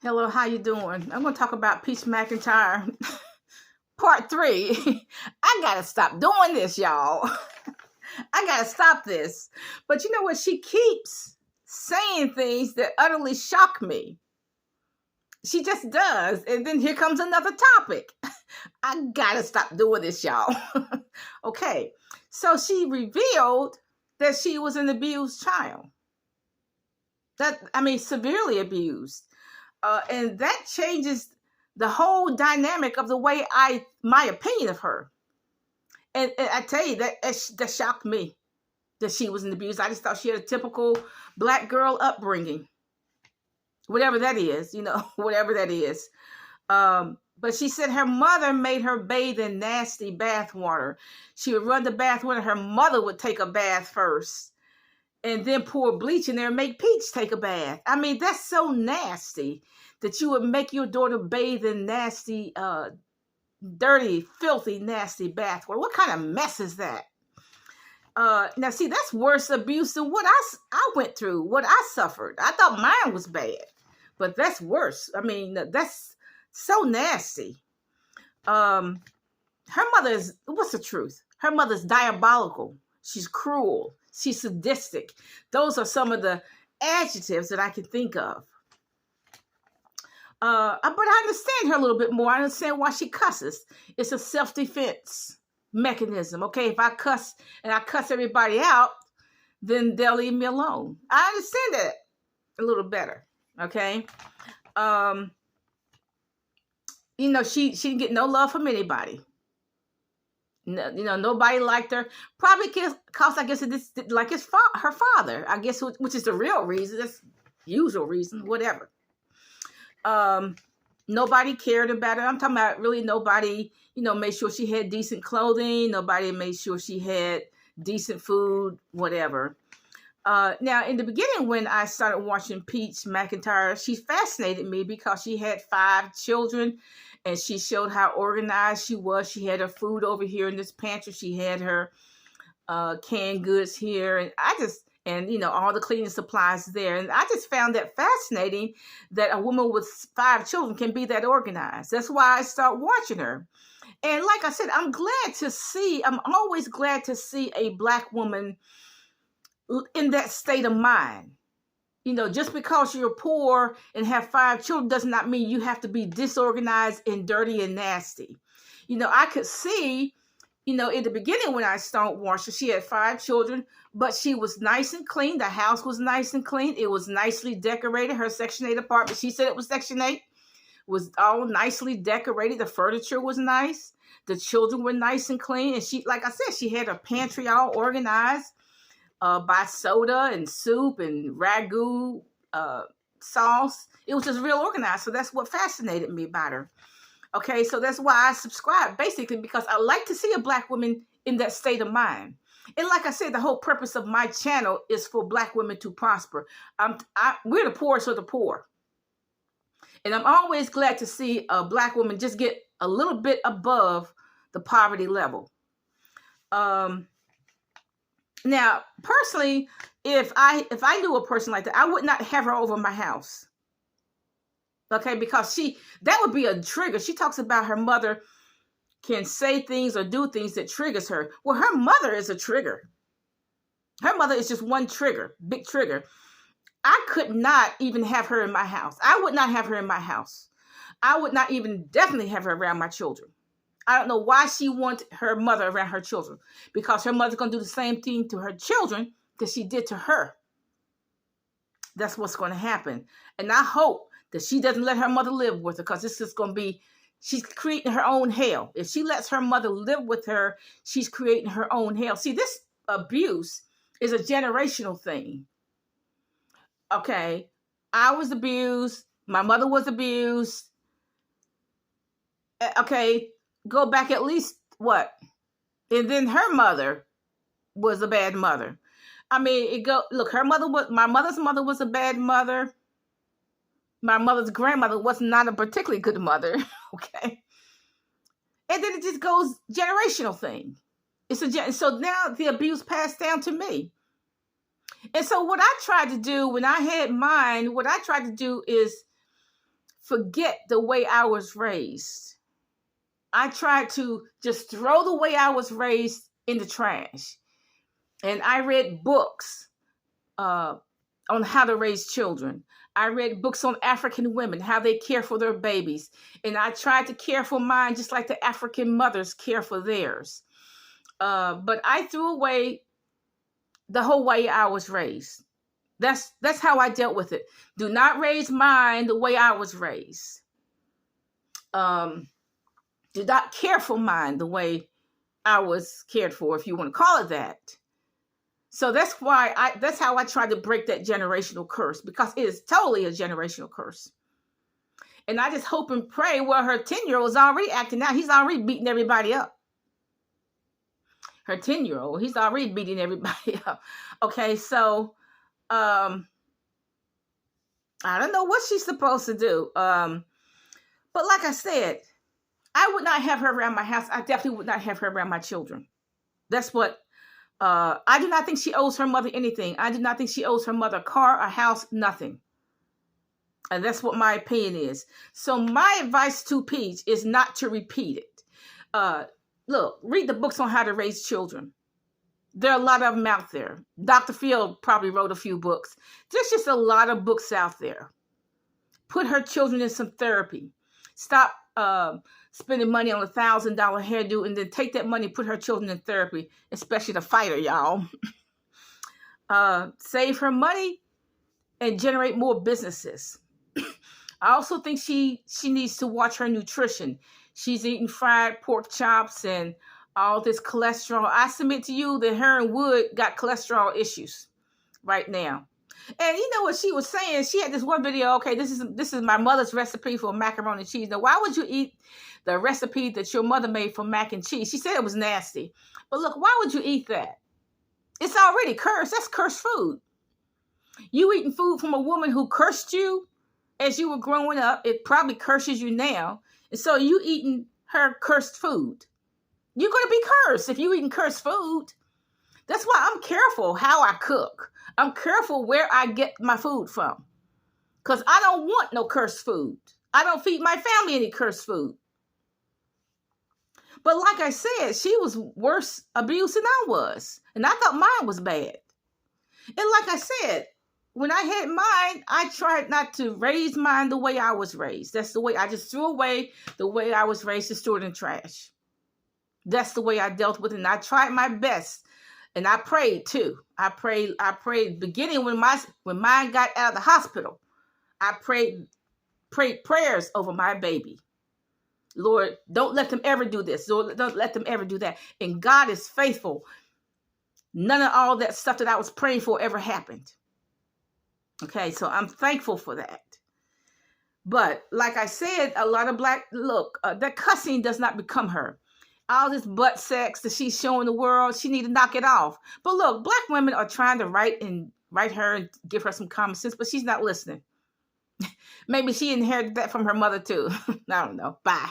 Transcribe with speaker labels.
Speaker 1: Hello, how you doing? I'm going to talk about Peach McIntyre part 3. I got to stop doing this, y'all. I got to stop this. But you know what? She keeps saying things that utterly shock me. She just does. And then here comes another topic. I got to stop doing this, y'all. Okay. So she revealed that she was an abused child. Severely abused. And that changes the whole dynamic of the way my opinion of her. And I tell you that shocked me that she was an abuse. I just thought she had a typical black girl upbringing, whatever that is, whatever that is. But she said her mother made her bathe in nasty bath water. She would run the bath water. Her mother would take a bath first and then pour bleach in there and make Peach take a bath. I mean, that's so nasty that you would make your daughter bathe in nasty, dirty, filthy, nasty bath water. What kind of mess is that? Now, see, that's worse abuse than what I went through, what I suffered. I thought mine was bad, but that's worse. I mean, that's so nasty. Her mother is, what's the truth? Her mother's diabolical. She's cruel. She's sadistic. Those are some of the adjectives that I can think of. But I understand her a little bit more. I understand why she cusses. It's a self-defense mechanism. Okay, if I cuss and I cuss everybody out, then they'll leave me alone. I understand that a little better. Okay. She didn't get no love from anybody. No, nobody liked her. Probably because I guess it's like her father. I guess which is the real reason. That's the usual reason. Whatever. Nobody cared about her. I'm talking about really nobody. Made sure she had decent clothing. Nobody made sure she had decent food. Whatever. Now, in the beginning, when I started watching Peach McIntyre, she fascinated me because she had 5 children. And she showed how organized she was. She had her food over here in this pantry. She had her canned goods here. And all the cleaning supplies there. And I just found that fascinating that a woman with 5 children can be that organized. That's why I started watching her. And like I said, I'm always glad to see a black woman in that state of mind. Just because you're poor and have 5 children does not mean you have to be disorganized and dirty and nasty. I could see, in the beginning when I started watching, she had 5 children, but she was nice and clean. The house was nice and clean. It was nicely decorated. Her Section 8 apartment, she said it was Section 8, was all nicely decorated. The furniture was nice. The children were nice and clean. And she, like I said, she had her pantry all organized. By soda and soup and ragu sauce. It was just real organized. So that's what fascinated me about her. Okay, so that's why I subscribe, basically, because I like to see a black woman in that state of mind. And like I said, the whole purpose of my channel is for black women to prosper. We're the poorest of the poor. And I'm always glad to see a black woman just get a little bit above the poverty level. Now, personally, if I knew a person like that, I would not have her over my house. Okay, because that would be a trigger. She talks about her mother can say things or do things that triggers her. Well, her mother is a trigger. Her mother is just one trigger, big trigger. I could not even have her in my house. I would not have her in my house. I would not even definitely have her around my children. I don't know why she wants her mother around her children, because her mother's going to do the same thing to her children that she did to her. That's what's going to happen. And I hope that she doesn't let her mother live with her, because this is going to be, she's creating her own hell. If she lets her mother live with her, she's creating her own hell. See, this abuse is a generational thing. Okay, I was abused. My mother was abused. Okay, go back at least what? And then her mother was a bad mother. I mean, look, my mother's mother was a bad mother. My mother's grandmother was not a particularly good mother. Okay. And then it just goes generational thing. So now the abuse passed down to me. And so what I tried to do when I had mine, what I tried to do is forget the way I was raised. I tried to just throw the way I was raised in the trash. And I read books on how to raise children. I read books on African women, how they care for their babies. And I tried to care for mine just like the African mothers care for theirs. But I threw away the whole way I was raised. That's how I dealt with it. Do not raise mine the way I was raised. Do not care for mine the way I was cared for, if you want to call it that. So that's how I tried to break that generational curse, because it is totally a generational curse. And I just hope and pray, well, her 10-year-old is already acting out. He's already beating everybody up. Her 10-year-old, he's already beating everybody up. Okay, so I don't know what she's supposed to do. But like I said, I would not have her around my house. I definitely would not have her around my children. That's what, I do not think she owes her mother anything. I do not think she owes her mother a car, a house, nothing. And that's what my opinion is. So my advice to Peach is not to repeat it. Look, read the books on how to raise children. There are a lot of them out there. Dr. Field probably wrote a few books. There's just a lot of books out there. Put her children in some therapy. Stop spending money on $1,000 hairdo, and then take that money, put her children in therapy, especially the fighter, y'all. Save her money and generate more businesses. I also think she needs to watch her nutrition. She's eating fried pork chops and all this cholesterol. I submit to you that her and Wood got cholesterol issues right now. And you know what she was saying? She had this one video. Okay, this is my mother's recipe for macaroni and cheese. Now, why would you eat the recipe that your mother made for mac and cheese? She said it was nasty. But look, why would you eat that? It's already cursed. That's cursed food. You eating food from a woman who cursed you as you were growing up. It probably curses you now. And so you eating her cursed food. You're going to be cursed if you eating cursed food. That's why I'm careful how I cook. I'm careful where I get my food from. Because I don't want no cursed food. I don't feed my family any cursed food. But like I said, she was worse abused than I was. And I thought mine was bad. And like I said, when I had mine, I tried not to raise mine the way I was raised. That's the way I just threw away the way I was raised, to store it in trash. That's the way I dealt with it. And I tried my best. And I prayed too. I prayed beginning when mine got out of the hospital. I prayed prayers over my baby. Lord, don't let them ever do this. Lord, don't let them ever do that. And God is faithful. None of all that stuff that I was praying for ever happened. Okay, so I'm thankful for that. But like I said, a lot of that cussing does not become her. All this butt sex that she's showing the world, she need to knock it off. But look, black women are trying to write her and give her some common sense, but she's not listening. Maybe she inherited that from her mother too. I don't know. Bye.